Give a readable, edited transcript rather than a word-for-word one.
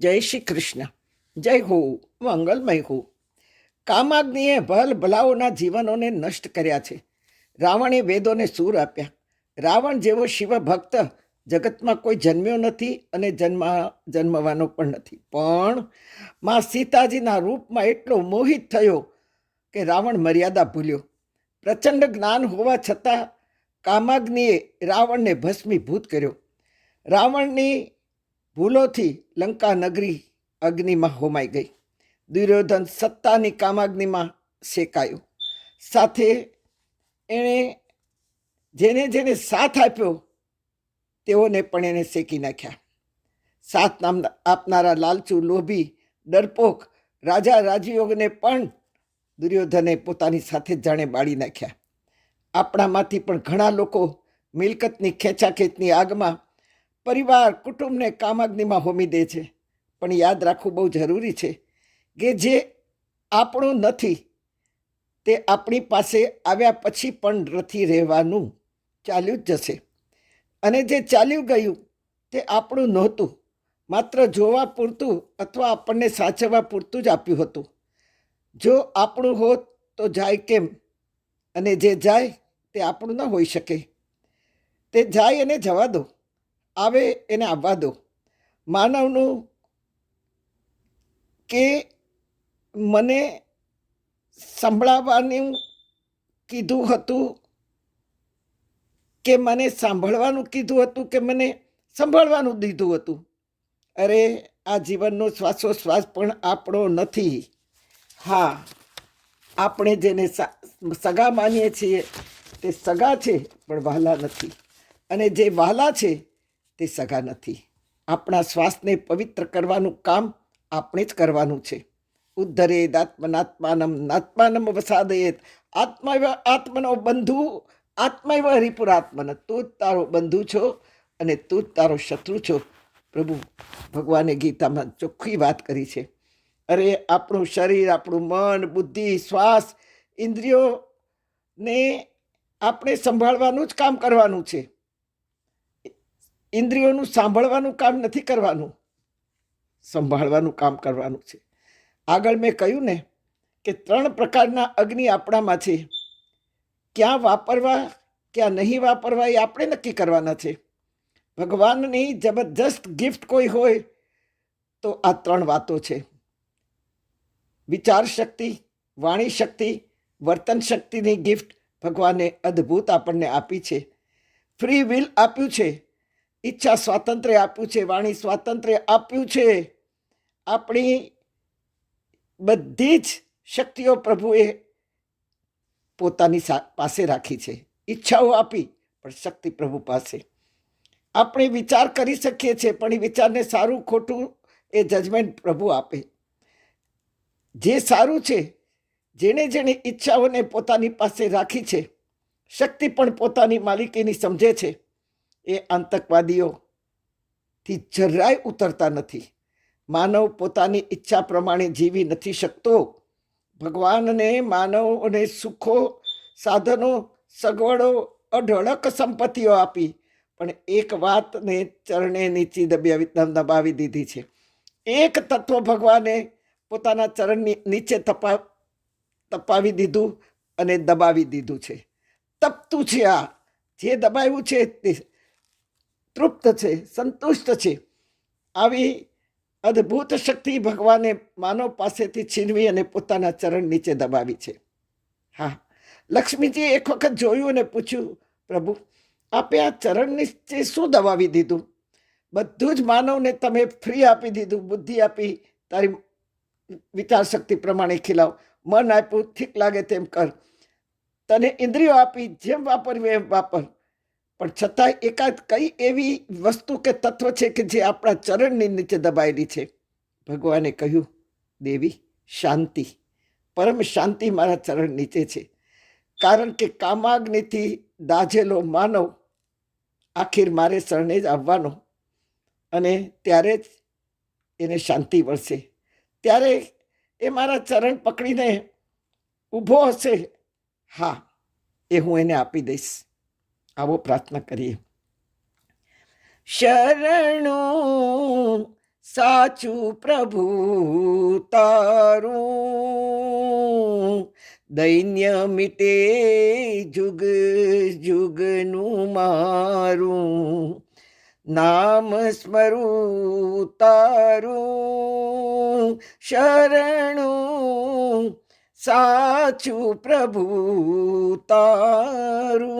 જય શ્રી કૃષ્ણ. જય હો, મંગલમય હો. કામાગ્નિએ ભલાઓના જીવનોને નષ્ટ કર્યા છે. રાવણે વેદોને સૂર આપ્યા. રાવણ જેવો શિવ ભક્ત જગતમાં કોઈ જન્મ્યો નથી અને જન્મવાનો પણ નથી. પણ માં સીતાજીના રૂપમાં એટલો મોહિત થયો કે રાવણ મર્યાદા ભૂલ્યો. પ્રચંડ જ્ઞાન હોવા છતાં કામાગ્નિએ રાવણને ભસ્મીભૂત કર્યો. રાવણની ભૂલોથી લંકા નગરી અગ્નિમાં હોમાઈ ગઈ. દુર્યોધન સત્તાની કામાગ્નિમાં શેકાયો. સાથે એણે જેને જેને સાથ આપ્યો તેઓને પણ એને શેકી નાખ્યા. સાથ આપનારા લાલચુ, લોભી, ડરપોક રાજા રાજયોગને પણ દુર્યોધને પોતાની સાથે જાણે બાળી નાખ્યા. આપણામાંથી પણ ઘણા લોકો મિલકતની ખેંચાખેંચની આગમાં પરિવાર કુટુંબને કામાગ્નિમાં હોમી દે છે. પણ યાદ રાખવું બહુ જરૂરી છે કે જે આપણું નથી તે આપણી પાસે આવ્યા પછી પણ નથી રહેવાનું, ચાલ્યું જ જશે. અને જે ચાલ્યું ગયું તે આપણું નહોતું, માત્ર જોવા પૂરતું અથવા આપણને સાચવવા પૂરતું જ આપ્યું હતું. જો આપણું હોત તો જાય કેમ? અને જે જાય તે આપણું ન હોઈ શકે. તે જાય એને જવા દો, આવે એને આવવા દો. માનવનું કે મને સંભળાવવાનું કીધું હતું કે મને સાંભળવાનું કીધું હતું કે મને સંભાળવાનું દીધું હતું. અરે આ જીવનનો શ્વાસોશ્વાસ પણ આપણો નથી. હા, આપણે જેને સગા માનીએ છીએ તે સગા છે પણ વહાલા નથી, અને જે વહાલા છે તે સગા નથી. આપણા શ્વાસને પવિત્ર કરવાનું કામ આપણે જ કરવાનું છે. ઉદ્ધરેદ આત્મનાત્માનમ નાત્માનમ વસાદયેત. આત્મનો બંધુ આત્મૈવ હરિપુરાત્મન. તું જ તારો બંધુ છો અને તું જ તારો શત્રુ છો. પ્રભુ ભગવાને ગીતામાં ચોખ્ખી વાત કરી છે. અરે આપણું શરીર, આપણું મન, બુદ્ધિ, શ્વાસ, ઇન્દ્રિયોને આપણે સંભાળવાનું જ કામ કરવાનું છે. ઇન્દ્રિયોનું સાંભળવાનું કામ નથી કરવાનું, સંભાળવાનું કામ કરવાનું છે. આગળ મેં કહ્યું ને કે 3 પ્રકારના અગ્નિ આપણામાં છે. ક્યાં વાપરવા, ક્યાં નહીં વાપરવા એ આપણે નક્કી કરવાના છે. ભગવાનની જબરજસ્ત ગિફ્ટ કોઈ હોય તો આ 3 વાતો છે. વિચાર શક્તિ, વાણી શક્તિ, વર્તન શક્તિની ગિફ્ટ ભગવાને અદ્ભુત આપણને આપી છે. ફ્રી વિલ આપ્યું છે, ઈચ્છા સ્વાતંત્ર્ય આપ્યું છે, વાણી સ્વાતંત્ર્ય આપ્યું છે. આપણી બધી જ શક્તિઓ પ્રભુએ પોતાની પાસે રાખી છે. ઈચ્છાઓ આપી પણ શક્તિ પ્રભુ પાસે. આપણે વિચાર કરી શકીએ છીએ પણ એ વિચારને સારું ખોટું એ જજમેન્ટ પ્રભુ આપે. જે સારું છે, જેણે જેણે ઈચ્છાઓને પોતાની પાસે રાખી છે, શક્તિ પણ પોતાની માલિકીની સમજે છે, એ આતંકવાદીઓથી જરાય ઉતરતા નથી. માનવ પોતાની ઈચ્છા પ્રમાણે જીવી નથી શકતો. ભગવાનને માનવને સુખો, સાધનો, સગવડો, અઢળક સંપત્તિઓ આપી, પણ એક વાતને ચરણે નીચી દબાવી દીધી છે. એક તત્વ ભગવાને પોતાના ચરણ નીચે તપાવી દીધું અને દબાવી દીધું છે. તપતું છે. આ જે દબાવ્યું છે તે તૃપ્ત છે, સંતુષ્ટ છે. આવી અદ્ભુત શક્તિ ભગવાને માનવ પાસેથી છીનવી અને પોતાના ચરણ નીચે દબાવી છે. હા, લક્ષ્મીજી એક વખત જોયું અને પૂછ્યું, પ્રભુ આપે આ ચરણ નીચે શું દબાવી દીધું? બધું જ માનવને તમે ફ્રી આપી દીધું. બુદ્ધિ આપી, તારી વિચાર શક્તિ પ્રમાણે ખીલાવ. મન આપ્યું, ઠીક લાગે તેમ કર. તને ઇન્દ્રિયો આપી, જેમ વાપરવી એમ વાપર. પણ છતાંય એકાદ કઈ એવી વસ્તુ કે તત્વ છે કે જે આપણા ચરણની નીચે દબાયેલી છે? ભગવાને કહ્યું, દેવી, શાંતિ, પરમ શાંતિ મારા ચરણ નીચે છે. કારણ કે કામાગ્નિથી દાઝેલો માનવ આખીર મારે શરણે જ આવવાનો, અને ત્યારે જ એને શાંતિ મળશે. ત્યારે એ મારા ચરણ પકડીને ઊભો હશે. હા, એ હું એને આપી દઈશ. આવો પ્રાર્થના કરીએ. શરણો સાચું પ્રભુ તારું, દૈન્ય મીટે જુગ જુગનું મારું, નામ સ્મરું તારું શરણું, સાચું પ્રભુ તારું.